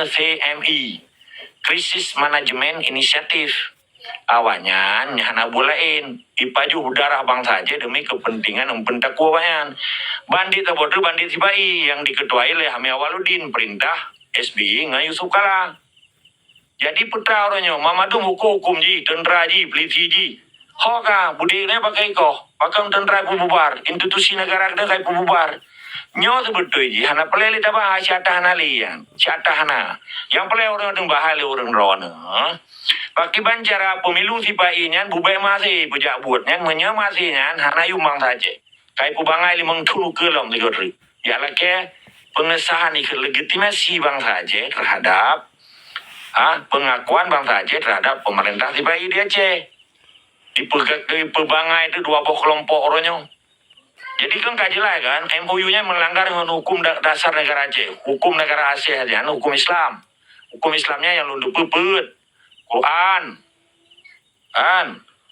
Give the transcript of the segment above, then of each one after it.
CMI, Krisis Manajemen Inisiatif. Awalnya nyahana bulain ipaju darah bangsa aja demi kepentingan pentakuawan. Bandit terbodoh bandit sipai yang diketuai oleh Hamid Awaludin perintah SBY ngayu Sukala. Jadi putra orangnya Mamadum hukum ji, tentera ji, polisi ji. Hoka budaya pakai pakai tentera bubar, institusi negara kita kayak bubar. Nyo sebetul ji, hana peleli taba syatah hana lian, syatah hana. Yang peleli orang yang bahali orang rona. Pakai bancara pemilu si Pak Inyan bubai masih pejak buatnya masihnya hana yumang saja. Kayak pubangai limang tulu kelam di godri. Ya lagi pengesahan legitimasi bangsa saja terhadap pengakuan bangsa Aceh terhadap pemerintah si Pak di Aceh. Di pebangai itu dua kelompok orangnya. Jadi kan jelas kan, MOU-nya melanggar hukum dasar negara Aceh, hukum negara Aceh aja, hukum Islam. Hukum Islamnya yang lunduh pepet, Quran,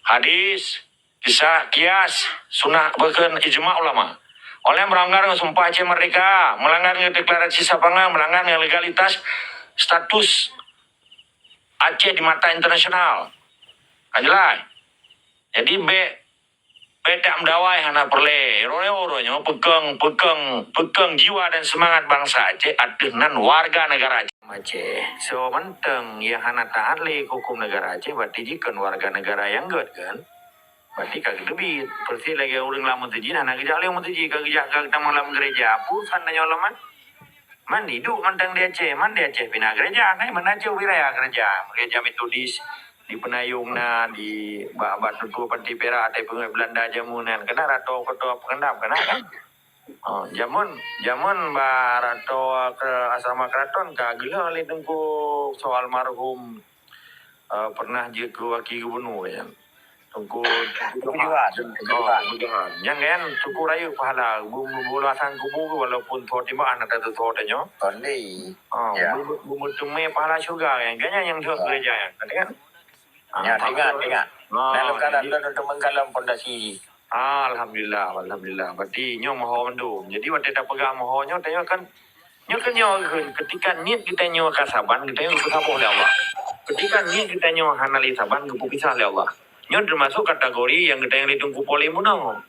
hadis, kisah, kias, sunnah, bahkan ijma ulama. Oleh melanggar sumpah Aceh Merdeka, melanggar deklarasi Sabang, melanggar legalitas status Aceh di mata internasional. Jelas. Jadi tak mendawai hana perle. Orang-orangnya pegang jiwa dan semangat bangsa Aceh dengan warga negara Aceh. So menteng yang hana taat le hukum negara Aceh berarti jikan warga negara yang good kan. Berarti kagak lebih. Persi lagi orang lama tuji hana gejak le tuji kagak kita malam gereja pusan nanya laman. Mandi duk mentang di Aceh, mandi Aceh pindah gereja, mana Aceh wilayah gereja Metodis di Penayung di Batu Tua Panti Perak ada pengai Belanda jamunan kena rato ketua pengendap kena kan. Jamun rato ke asrama keraton kagila le tengku soal marhum pernah je ke wakil gubernur kan. Tungku tujuan. Yang kan tuku rayu pahala bulasan kubu walaupun thot di mana ada thot nya. Kali. Bumbu tume pahala juga kan. Kayaknya yang thot gereja kan. Ya, dengar. Dalam keadaan teman kalam pondasi. Alhamdulillah. Berarti nyo maho mendung. Jadi waktu kita pegang maho nyo tanya kan nyo ketika niat kita nyo kasaban kita nyo bersabar oleh Allah. Ketika niat kita nyo hanali saban kepisah oleh Allah. Nyo termasuk kategori yang kita yang ditunggu poli munang.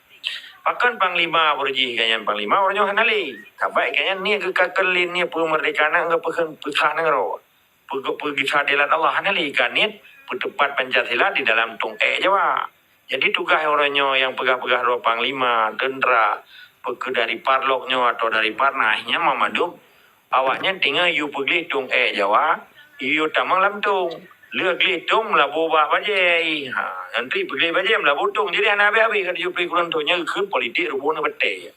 Pakan panglima berji kayaknya panglima orangnya hanali. Kabai kayaknya ni kekakelin ni pemerdekaan enggak pekan ngero. Pergi keadilan Allah hanali kan ni tepat Pancasila di dalam tung Jawa. Jadi tugas orangnya yang pegah-pegah roh panglima, tentera, dari parloknya atau dari parnahnya Mamadum, awaknya tinggal you pergi tung Jawa, you tamang lam tung. Lừa ghi tung là vô bà bajai nanti pergi bajai lah butung jadi anak abi kan you pergi kurang tuanya ke politik rubuh na bete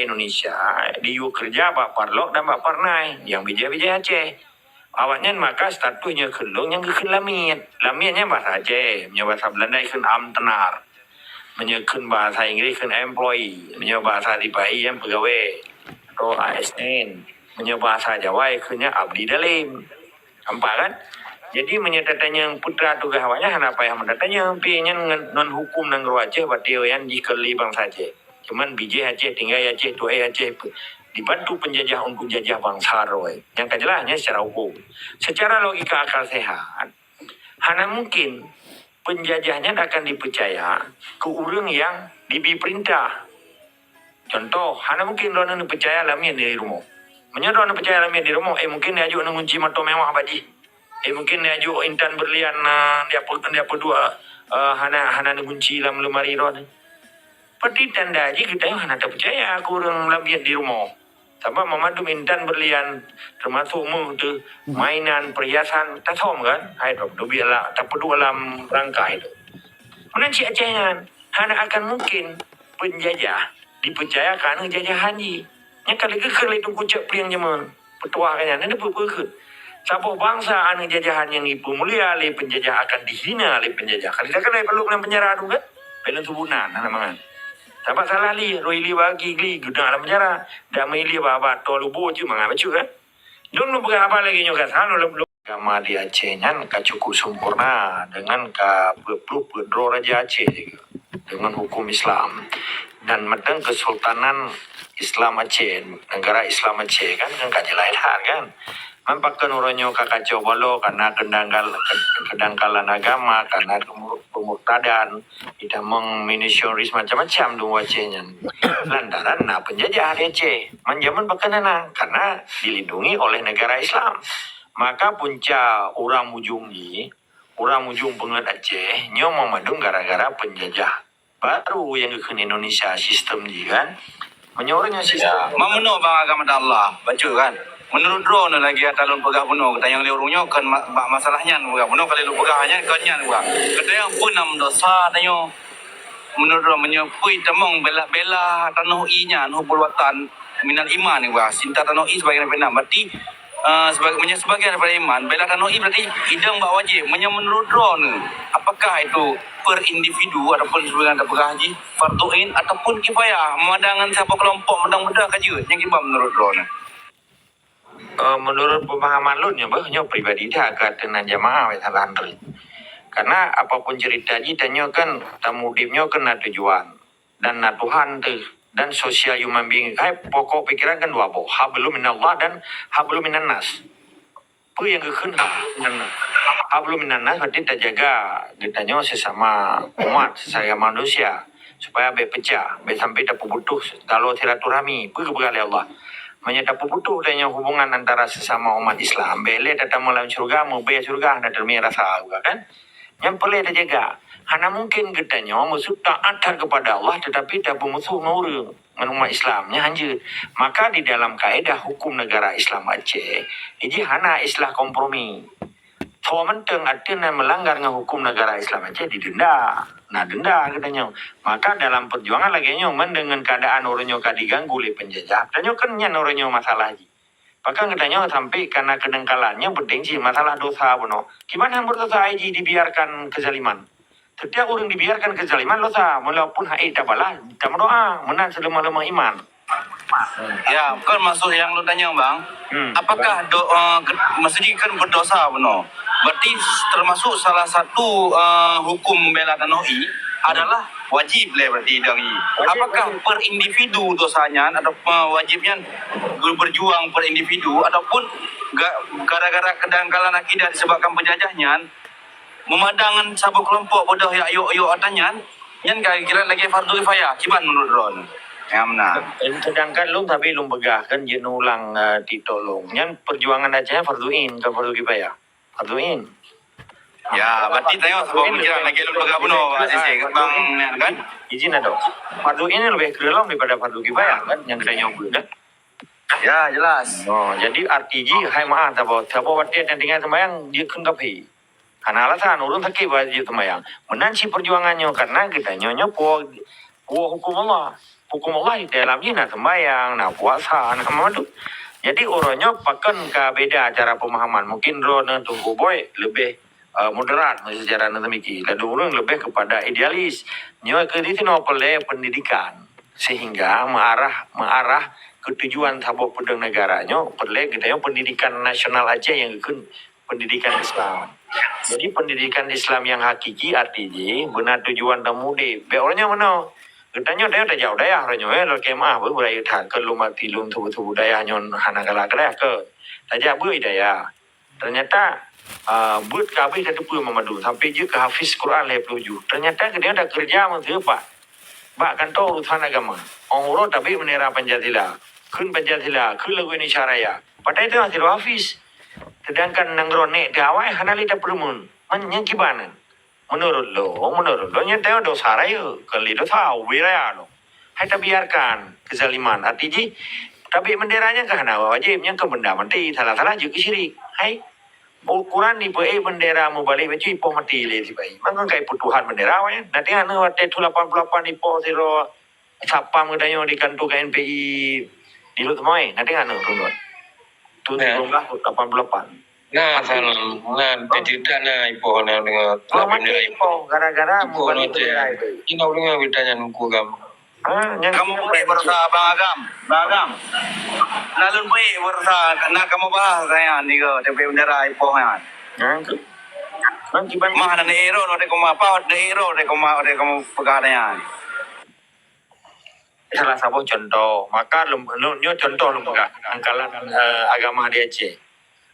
Indonesia di you kerja bak parlok dan bak parnai yang bijai Aceh awaknya maka statusnya kelung yang ke lamitnya bahasa Aceh bahasa Belanda ikan tenar menyekun bahasa Inggris ikan employee bahasa Dipai yang pegawai atau ASN bahasa Jawa ikannya abdi dalim. Nampak kan? Jadi menyatakannya putra tugas awaknya kenapa yang mendatanya pinya non hukum nang Aceh berarti yang dikeli bangsa Aceh. Cuman biji Aceh tinggal Aceh tu Aceh dibantu penjajah untuk jajah bangsa roy. Yang kejelasnya secara hukum. Secara logika akal sehat, hana mungkin penjajahnya akan dipercaya ke orang yang diberi perintah. Contoh, hana mungkin orang percaya lamia dari rumah. Menyerah nak percaya dalam di rumah, mungkin dia ajuk ngunci motor mewah baji. Mungkin dia ajuk intan berlian dia berdua hana ngunci dalam lemari ron. Peti tanda aja kita yang hana tak percaya kurang labiat di rumah. Sebab memadum intan berlian termasuk tu mainan perhiasan tak tahu kan? Hai dok, dubi lah tak perlu dalam rangka itu. Mana cik Acehnya hana akan mungkin penjajah dipercayakan jajahan haji. Yang kali kekali itu kucap priang zaman petua kanya ini berpekut. Siapa bangsa anu jajahan yang ibu mulia oleh penjajah akan dihina oleh penjajah. Kali tak kali perlu dalam penjara tu kan? Pelan subunan anak mangan. Siapa salah li, roi li bagi li gudang dalam penjara. Damai li baba tolu boju mangan bacu kan? Jangan lupa apa lagi nyokan sanu lu agama di Aceh nyan ka cukup sempurna dengan ka peluk pedro raja Aceh juga dengan hukum Islam. dan medeng Kesultanan Islam Aceh, negara Islam Aceh kan kajelai kan. Mampakan uronyo kakacau balo karena kedangkalan agama, karena pemurtadan, tidak mengminisioris macam-macam dua Acehnya. Lantaran penjajah Aceh menjaman pakanana karena dilindungi oleh negara Islam. Maka punca orang ujung pengen Aceh nyo memadung gara-gara penjajah baru yang ke Indonesia sistem dia kan menyorongnya sistem. Memenuh bang agama Allah baca kan. Menurut drone lagi atalun pegah penuh kata yang liurunyo kan masalahnya pegah penuh kali lu pegahnya kannya juga. Kata yang pun nam dosa tanyo menurut drone menyepui temong bela tanah i-nya nu bulwatan minal iman juga. Cinta tanah i sebagai pena berarti sebagian daripada iman bela tanah i berarti idang bak wajib menurut drone apakah itu per individu ataupun sebagian terpegah haji farduin ataupun kifayah memandangan siapa kelompok medang bedah kaji yang kibam menurut drone. Menurut pemahaman lu nya pribadi dia agak dengan jamaah wetalan karena apapun cerita tanya kan tamudimnya kena tujuan dan Tuhan tuh dan sosial human being pokok pikiran kan dua boh hablum minallah dan hablum minannas apa yang kekun hablum minannas berarti terjaga ditanya sesama umat sesama manusia supaya berpecah sampai tak butuh kalau silaturahmi kebegali Allah menyatakan butuh adanya hubungan antara sesama umat Islam. Bele datang malam surga, mau bayar surga, ada termi rasa juga kan. Yang perlu dijaga. Karena mungkin katanya musuh taat kepada Allah, tetapi tak musuh nurul umat Islamnya hanya. Maka di dalam kaedah hukum negara Islam Aceh, ini hana islah kompromi. Kalau menteng artinya melanggar hukum negara Islam Aceh didenda. Nah denda katanya. Maka dalam perjuangan lagi nyoman dengan keadaan orangnya diganggu oleh penjajah. Dan kan nyan orangnya masalah lagi. Bahkan katanya sampai karena kedengkalannya bertensi masalah dosa bono. Gimana berdosa aja dibiarkan kezaliman? Setiap orang dibiarkan kezaliman dosa. Walaupun haid tabalah, kita berdoa menang selemah-lemah iman. Ya, kan masuk yang lu tanya bang. Apakah maksudnya kan berdosa benar? Berarti termasuk salah satu hukum membela tanoi adalah wajib lah berarti dangi. Apakah per individu dosanya atau wajibnya berjuang per individu ataupun gara-gara kedangkalan akidah disebabkan penjajahnya memandangkan satu kelompok bodoh ya ayo atanya yang kira lagi fardu kifayah kiban menurut Ron. Ya benar. Sedangkan lu tapi lu begahkan jenulang ditolong. Yang perjuangan aja farduin ke fardu kifayah. Farduin. Ya, berarti tanya sebab pikiran lagi lu begah bunuh Aziz bang kan? Izin ada. Farduin ini lebih kerelong daripada fardu kifayah kan yang kita nyoba kan? Ya, jelas. Oh, jadi artinya hai maaf tapi waktu yang tinggal sembahyang dia kengkapi. Karena alasan urun sakit wajib sembahyang. Menanci perjuangannya karena kita nyonya hukum Allah. Hukum Allah di dalamnya nak sembahyang, nak puasa, nak madu. Jadi orangnya pakai ke beda cara pemahaman. Mungkin Rona tunggu boy lebih moderat secara demikian. Dan orang lebih kepada idealis. Nyo ke di sini oleh pendidikan sehingga mengarah ke tujuan sabuk pedang negaranya perlu kita pendidikan nasional aja yang ikut pendidikan Islam. Jadi pendidikan Islam yang hakiki artinya benar tujuan temude. Be orangnya mana? Katanya dia tak jauh daya orangnya lo kemah berbudaya tak ke lumah tilung tubuh daya nyon hana galak daya ke. Tak jauh daya. Ternyata buat kabeh satu pun memadu sampai je ke hafiz Quran level 7. Ternyata dia ada kerja menteri pak. Bak kantor urusan agama. Orang tapi menera Pancasila. Kun Pancasila, kun lagu Indonesia Raya. Padahal itu masih hafiz. Sedangkan nangrone gawai hana lita perumun. Yang gimana? Menurut lo nyata dosa raya. Kalau dosa, wiraya lo. Hai tak biarkan kezaliman. Artinya, tapi benderanya kahana wajibnya ke benda mati. Salah-salah juga syirik. Hai, Quran ni bendera mu balik baca ipoh mati le si bayi. Mangkang kai putuhan bendera wa ya. Nanti anu wate 88 ipoh siro sapam kedanyo di kantor KNPI di lut moi. Nanti anu runut. Tu 88. Nah, cerita na ipo na dengan bendera ipoh gara-gara mu balik bendera itu. Ina ulinga bitanya nuku gam. Kamu boleh berusaha Bang Agam. Lalu boleh berusaha nak kamu bahas saya ni ke TP bendera ipoh kan. Mah ada ero no de koma apa de ero de koma de kamu pegadaian. salah satu contoh. Maka nyo contoh lembaga angkalan agama di Aceh.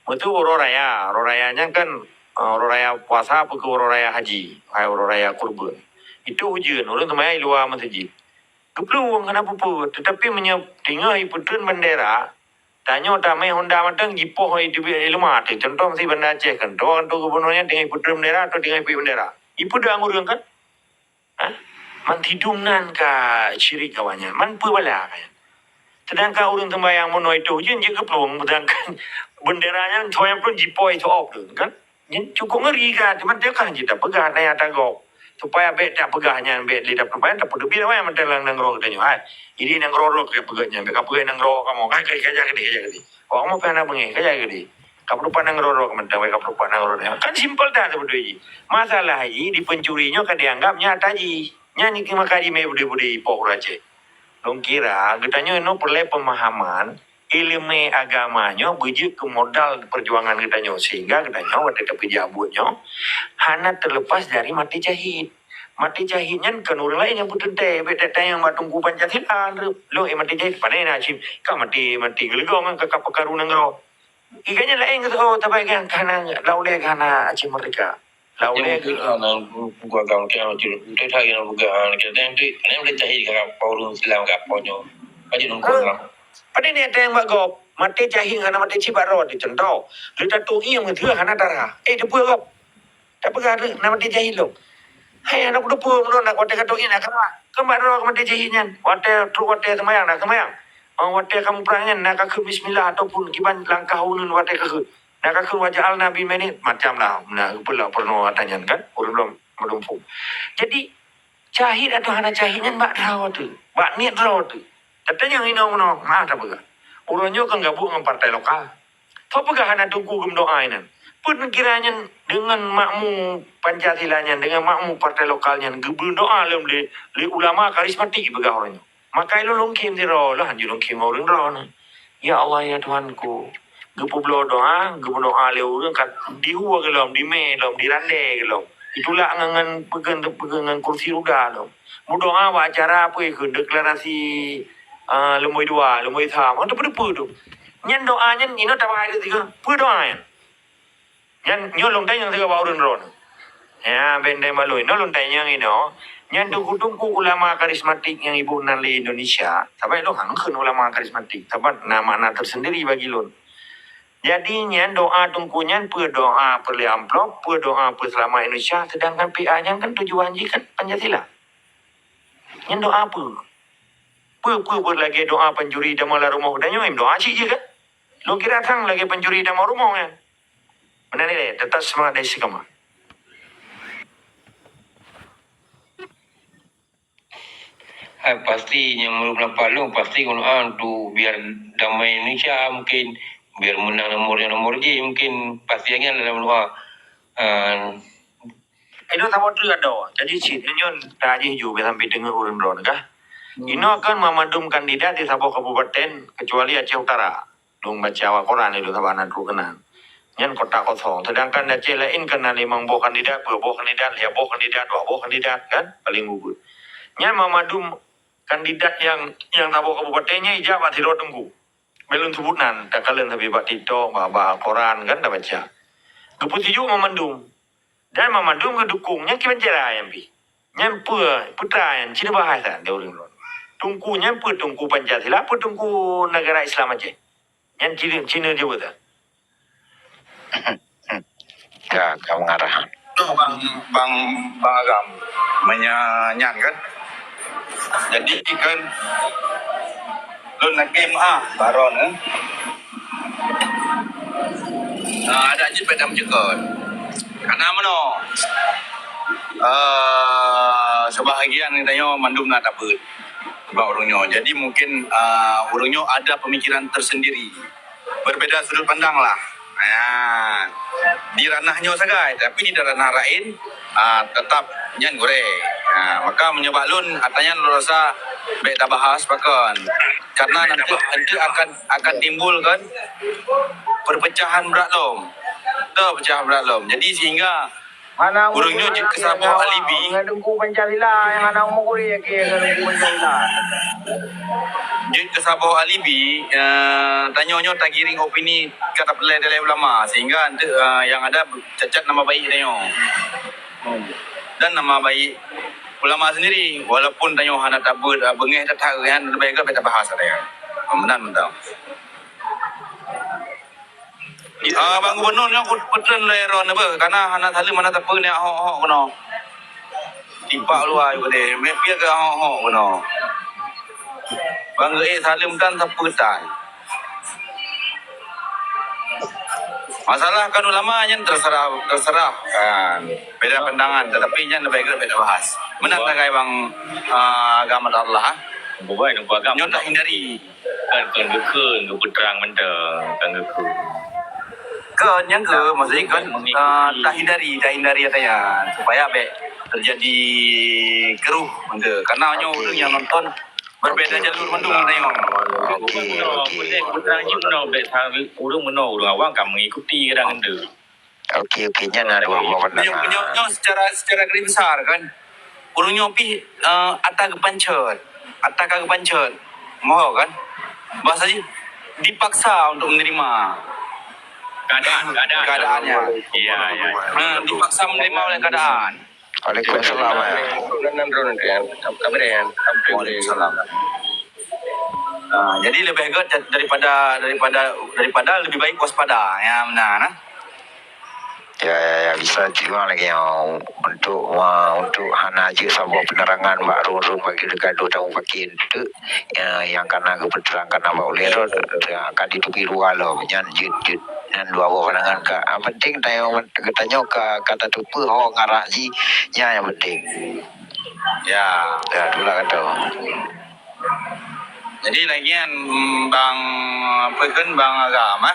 Itu Rorayanya kan Roraya puasa apa ke Roraya haji, Roraya kurban. Itu hujan, orang temai luar masjid. Kepeluang kenapa pun, tetapi tinggal iputun bendera. Tanya damai Honda matang jipoh itu ilmu tu. Contoh mesti benda Aceh kan. Doang tu gubernurnya tinggal iputun bendera atau tinggal iput bendera. Ipu dah ngurung kan? Man tidumnan ka ciri kawannya. Man pebala kan. Sedangkan orang tembayang mono itu hujan je kepeluang. Sedangkan benderanya thoyang pun jipoh itu op tu kan. Cukup ngeri kan. Cuma dia kan kita pegang naya tagok. Supaya bet tak pegahnya bet lidah perempuan tak perlu bila yang mentelang nangrok tanya hai ini nangrok ke pegahnya mereka pegai nangrok kamu kai kerja gede orang mau pernah bengi kerja gede kamu lupa nangrok mentang mereka lupa nangrok kan simpel dah sebetulnya masalah ini di pencurinya kan dianggap nyata ji nyanyi kimakari me bude pok race dong kira katanya no perlu pemahaman ilmu agamanya bujuk ke modal perjuangan katanya sehingga katanya waktu kepijabutnya hana terlepas dari mati jahit. Mati jahitnya kan orang lain yang betul teh, beda teh yang matungku Pancasila, lo mati jahit pada nak cip, kau mati gelegong ke kapal karunang ro. Ikanya lain kata oh tapi kan karena lauleh karena acim mereka. Lauleh ke ana gua gaun ke ana tu tu thai ke bukan ke tem tu ana boleh jahit ke paulun silam ke ponyo. Aje nung ko lang. Pada ni ada yang bagop, mati jahit karena mati cibat ro di contoh. Kita tu iya mentua karena darah. Dia gop. Tak pegang nama mati jahit lo. Hai anak udah pun nak wate katoin nak kemar ro mati jahitnya. Wate semayang nak semayang. Wate kamu perangan nak ke bismillah ataupun kiban langkah unun wate ke. Nak ke wajah al nabi menit macam lah. Nak pernah tanya kan orang belum pun. Jadi jahit atau hana jahitnya mbak raw tu. Mbak niat raw tu. Katanya yang ini mah tak pegang. Orangnya kan gabung dengan partai lokal. Tahu pegang hana tunggu doa ini. Pun kiranya dengan makmu Pancasilanya, dengan makmu partai lokalnya, berdoa le ulama karismatik begitu orangnya. Maka itu longkim di roh, lah hanjur longkim orang roh. Ya Allah ya Tuhanku, gepu doa le orang kan dihuwa gelom, di melom, di rande gelom. Itulah ngangan pegangan kursi roda lom. Mu doa acara apa itu deklarasi lemui dua, lemui tham, itu pada tu. Nyan doanya ini tak ada tiga, doa ya. Yan nyolong tayang tiga bawrun ron. Ya benda malu. Nyolong tayang ino. Yan tungku ulama karismatik yang ibu nali Indonesia. Tapi lo hangkeun ulama karismatik. Tapi nama tersendiri bagi lo. Jadi nyan doa tungkunya doa perli amplop, doa selama Indonesia. Sedangkan PA-nya kan tujuan kan Pancasila. Nyan doa apa? Lagi doa pencuri damala rumah dan doa sih je kan? Lo kira sang lagi pencuri damala rumah kan? Benar ni, tetap semangat dari sikama. Pasti yang merupakan palung pasti Quran tu biar damai Indonesia mungkin biar menang nomor J mungkin pasti yang dalam doa. Ini sama tu ada. Jadi sih ini tadi juga sampai dengar urun ron kah? Ini akan memadum kandidat di sebuah kabupaten kecuali Aceh Utara. Dong baca Quran itu sabanan tu kenal. Yan kota kosong. Sedangkan Aceh lain kena 5 buah kandidat, 2 buah kandidat, 5 buah kandidat, 2 buah kandidat kan paling gugur. Yan memadum kandidat yang tabu kabupatennya ijabah tidak tunggu. Belum sebutan, tak kalian tapi bak TikTok, bak Quran kan dah baca. Keputi juga memadum. Dan memadum kedukungnya kita cerah yang pi. Yan putra yang cina bahasa dia orang orang. Tungkunya tungku Pancasila, tungku negara Islam Aceh. Yan Cina juga dah. Ya, kamu ngarahan. Bang Agam menyanyian kan. Jadi kan lo nak game baron kan. Ada je pedam juga. Karena mana? Sebahagian katanya mandum nak takut. Sebab orangnya. Jadi mungkin orangnya ada pemikiran tersendiri. Berbeda sudut pandang lah. Di ranahnya sagai, tapi di ranah lain tetap nyan goreng. Maka menyebab lun katanya lu rasa baik tak bahas bahkan karena nanti akan timbul kan perpecahan berat lom. Perpecahan berat lom. Jadi sehingga Hana Urungnya jik kesabok alibi. Ngadengku Pancasila yang hana umur kuliah ke ngadengku Pancasila. Jik kesabok alibi, tanya-nyo tak giring opini kata pelai dari ulama sehingga yang ada cacat nama baik tanya. Dan nama baik ulama sendiri walaupun tanya hana tak bengeh tak tahu kan lebih baik kita bahas tanya. Benar. Bang Gubernur ni aku petren leron apa karena hana salim mana tak pun ni hok kono. Timpak luar juga deh. Mepia ke hok kono. Bang salim kan seputan. Masalah kan ulama nya terserah kan. Beda pandangan tetapi nya lebih baik kita bahas. Benar tak Bang agama Allah? Bukan nampak agak Nyo tak hindari. kan keun keputerang mentang kan keun. Kan yang maksudnya kan tak hindari katanya supaya terjadi keruh benda karena nyo yang nonton berbeda jalur mendung tengok. Keputerang je menau bet urung menau urung awak kan mengikuti kadang ende. Okey, nya nak dua pandangan. Nyo secara garis besar kan. Urung nyo pi atas kepancet. Mau kan? Bahasanya dipaksa untuk menerima keadaannya. Ya. Dipaksa menerima oleh keadaan. Waalaikumsalam. Waalaikumsalam. Jadi lebih baik daripada lebih baik waspada ya benar nah. Ya, bisa juga lagi yang untuk hana je sabuk penerangan mak rung bagi gaduh tahu pakai itu yang karena kebetulan karena bau lero akan dituki dua lo nyan jut dan dua pandangan ke penting tanya ke kata tupu ngarah ji yang penting Ya itulah kata. Jadi lagian bang agama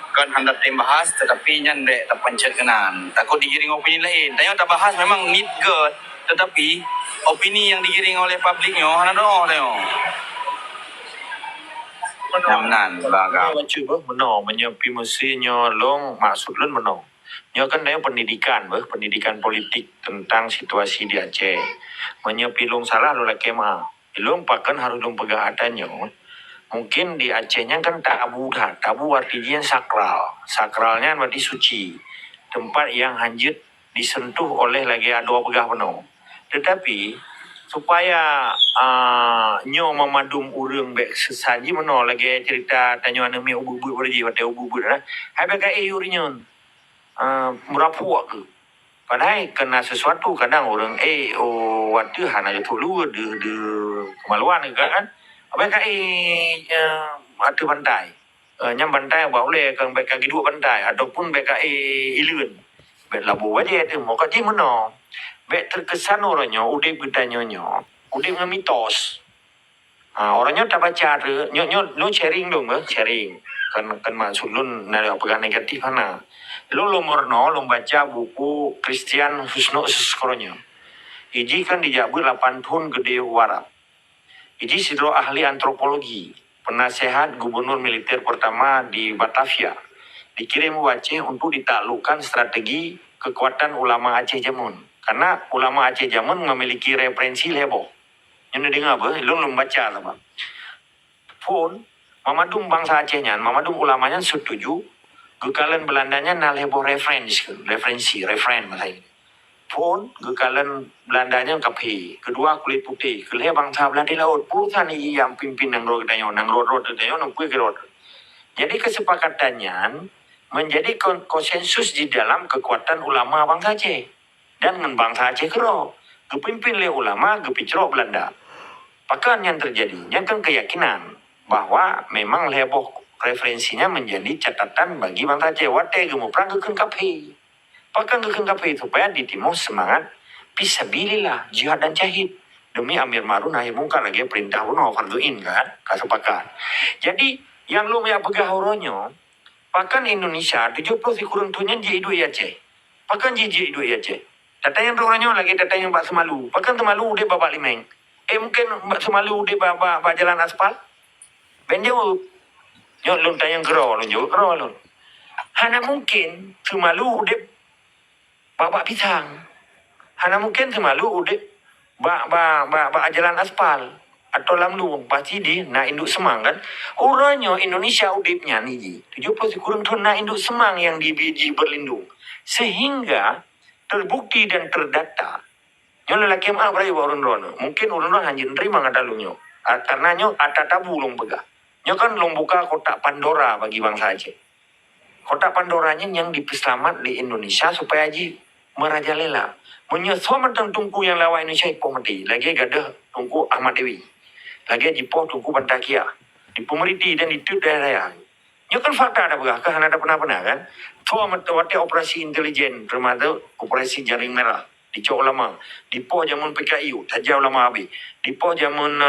kan hendak tim bahas tetapi nyan dek tak pencet kenan takut digiring opini lain tanya tak bahas memang need good tetapi opini yang digiring oleh publiknya hana doh tanya Menan baga Baca menang menyepi mestinya long maksud lun menang. Nyo kan dia pendidikan politik tentang situasi di Aceh. Menyepi long salah lo laki mah. Long pakan harus long pegahatannya. Mungkin di Acehnya kan tabu artinya sakral. Sakralnya berarti suci. Tempat yang hanyut disentuh oleh lagi ada pegah penuh. Tetapi supaya nyo memadum urang bek sesaji meno lagi cerita tanyo anu mi ubud berji wate ubud lah. Hai bek urinya merapu ke. Padahal kena sesuatu kadang orang waktu hana tu lu de kemaluan kan. Bek atu bantai. Nyam bantai boleh kan bek kaki dua bantai ataupun bek ilun. Bek labu aja tu mau kaji meno. Bek terkesan orangnya udah bertanya udah ngemitos. Orangnya tak baca tu, nyo sharing dong, sharing. Kan maksud lu nari apa negatif mana? Lu morno baca buku Christian Husno seskoronyo. Iji kan dijabut 8 tahun gede warap. Iji sidro ahli antropologi, penasehat gubernur militer pertama di Batavia. Dikirim Aceh untuk ditaklukkan strategi kekuatan ulama Aceh Jamun. Karena ulama Aceh Jamun memiliki referensi heboh. Yang dengar apa? Lu baca lah bang. Pun Mamadum bangsa Acehnya, Mamadum ulamanya setuju. Gekalan Belandanya nal heboh referensi bahasa ini. Pun gekalan Belandanya kapi. Kedua kulit putih. Kelih bangsa Belanda laut. Pulsa ni yang pimpin nang road dayo nang kui kerod. Jadi kesepakatannya menjadi konsensus di dalam kekuatan ulama bangsa Aceh. Dan dengan bangsa Aceh kero. Kepimpin oleh ulama, kepicro Belanda. Pakan yang terjadi, yang kan keyakinan bahwa memang heboh referensinya menjadi catatan bagi bangsa Aceh. Wate gemupran kekeng kapi. Pakan kekeng kapi supaya di timur semangat fisabilillah, jihad dan jahid. Demi amir ma'ruf nahi mungkar lagi perintah uno farduin kan, kasepakat. Jadi yang lu ya pegah horonyo, pakan Indonesia 70 kurang tuhnya je hidup Aceh. Pakan je hidup Aceh. Data yang orangnya lagi data yang Mbak Semalu. Pakan Semalu udah bapak limeng. Mungkin Mbak Semalu udah bapak jalan aspal. Ben jauh. Yo tanya kero, jauh kero. Hana mungkin Semalu udah Bak pisang. Hana mungkin semalu udah bak jalan aspal atau lamlu pasti di na induk semang kan. Orangnya Indonesia udipnya nih 70 kurang tu na induk semang yang di berlindung. Sehingga terbukti dan terdata. Nyo lelaki mah berai orang rono. Mungkin orang rono hanya nerima ngadalunyo. Karena nyo ada tabu long pegah. Nyo kan long buka kotak Pandora bagi bangsa Aceh. Kotak Pandoranya yang dipeselamat di Indonesia supaya aji merajalela. Menyesal tentang tungku yang lawan Indonesia ipoh mati. Lagi gadah tungku Ahmad Dewi. Lagi jipoh tungku Bantakia. Di pemerintah dan di daerah. Nyo kan fakta ada begah. Kan ada pernah kan. Tua wate operasi intelijen. Termasuk operasi jaring merah. Di Cok Ulama. Di poh jamun PKIU. Tajah Ulama Abi. Di poh jamun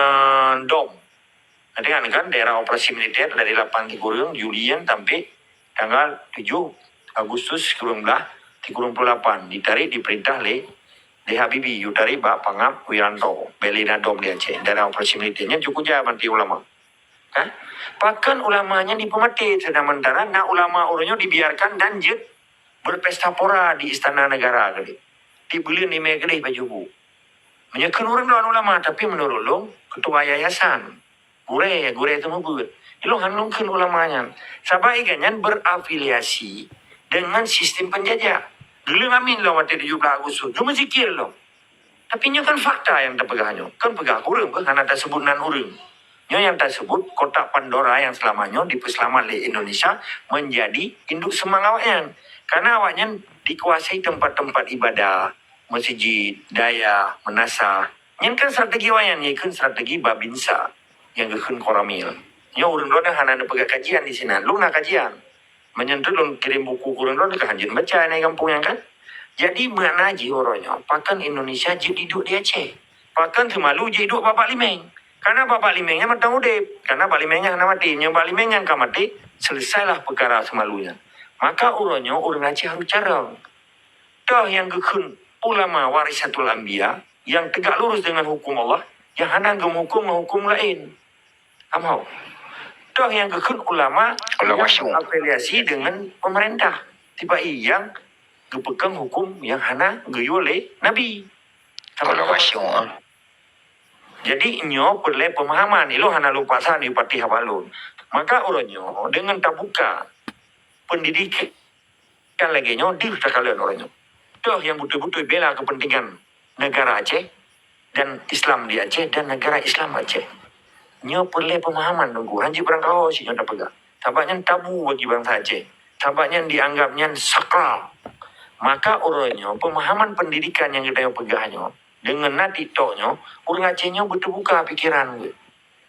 DOM. Nanti kan daerah operasi militer dari 8 Kurung Julian sampai tanggal 7 Agustus 1938 ditarik diperintah le Habibie yutari Pak Pangap Wiranto Belina Dom di Aceh daerah operasi militernya cukup jauh nanti ulama. Bahkan ulamanya dipemati sementara nak ulama orangnya dibiarkan dan jet berpesta pora di istana negara kali. Dibeli di megeri baju bu. Menyekan orang ulama tapi menurut lo ketua yayasan. Gure itu mabut. Ilo hanungkan ulamanya. Sabai ganyan berafiliasi dengan sistem penjajah. Dulu ngamin lo waktu 17 Agustus. Cuma zikir lo. Tapi nyo kan fakta yang terpegahnya. Kan pegah kurang. Karena tak sebut nan urang. Nyo yang tak sebut kotak Pandora yang selamanya dipeselamat di Indonesia menjadi induk semang awaknya. Karena awaknya dikuasai tempat-tempat ibadah. Masjid, daya, menasah. Yang kan strategi wayan. Yang kan strategi babinsa. Yang kekun koramil. Nyo urang-urang hana pegah kajian di sini. Lu nak kajian. Menyentuh lu kirim buku kurang-kurang ke hanjin baca naik kampung yang kan. Jadi mana ji orangnya. Pakan Indonesia jadi duduk di Aceh. Pakan semalu jadi duduk Bapak Limeng. Karena Bapak Limengnya matang udip. Karena Bapak Limengnya hana mati. Yang Bapak Limeng yang mati. Selesailah perkara semalunya. Maka orangnya orang Aceh harus carang. Dah yang kekun ulama warisatul anbiya. Yang tegak lurus dengan hukum Allah. Yang hana menghukum lain. Amau. Dah yang kekun ulama yang afiliasi dengan pemerintah. Tiba yang kepegang hukum yang hana gayole Nabi. Jadi nyo perlu pemahaman. Ilo hana lupa sana pati habalun. Maka orangnya dengan terbuka pendidikan lagi nyo dirta kalian orangnya. Dah yang betul-betul bela kepentingan negara Aceh dan Islam di Aceh dan negara Islam Aceh. Nyo perlu pemahaman tunggu. Hanji berangkau si nyo tak pegang. Tampaknya tabu bagi bangsa Aceh. Tampaknya dianggapnya sakral. Maka orangnya pemahaman pendidikan yang kita pegahnya dengan nanti toknya orang Acehnya betul buka pikiran gue.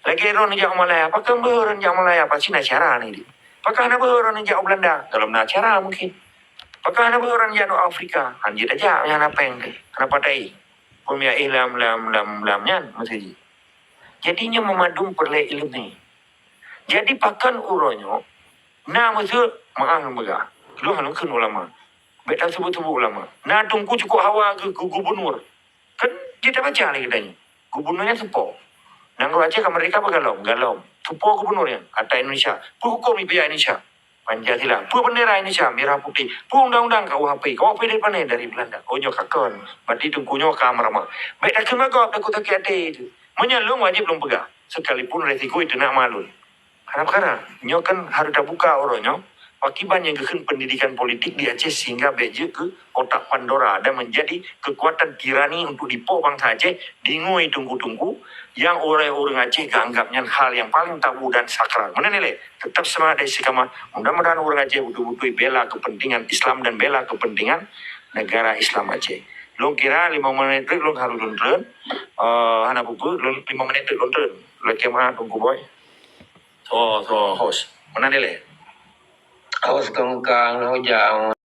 Lagi orang yang Malaya, apakah orang yang Malaya pasti nak cara ni? Apakah nak orang yang Belanda dalam nak cara mungkin? Apakah nak orang yang Afrika? Hanji aja yang apa yang kenapa tai? Pemia lam masih. Jadinya memadum perlu ilmu. Jadi pakan uronyo, na maksud maaf lembaga. Lu halungkan ulama. Betul sebut-sebut ulama. Na tungku cukup hawa ke gubernur. Kan kita baca lagi katanya. Gubernurnya sepo. Nang Aceh ke mereka galau. Sepo gubernurnya. Kata Indonesia. Hukum IPA Indonesia. Pancasila. Bendera Indonesia. Merah putih. Undang-undang KUHP. KUHP dari mana? Dari Belanda. Oh nyok kakon. Berarti tungkunya kamar-kamar. Baik tak kena kau. Takut tak ada itu. Menyalung wajib belum pegang. Sekalipun resiko itu nak malun. Karena nyo kan harus terbuka orangnya. Akibat yang kekun pendidikan politik di Aceh sehingga beje ke kotak Pandora dan menjadi kekuatan tirani untuk dipo bangsa Aceh dingui tunggu-tunggu yang orang-orang Aceh anggapnya hal yang paling tabu dan sakral. Mana nilai? Tetap semangat dari sikama. Mudah-mudahan orang Aceh betul-betul bela kepentingan Islam dan bela kepentingan negara Islam Aceh. Long kira 5 menit long harus lontren. Hana buku 5 menit lontren. Lagi mana tunggu boy. So host. Mana nilai? Awas kengkang, hujang.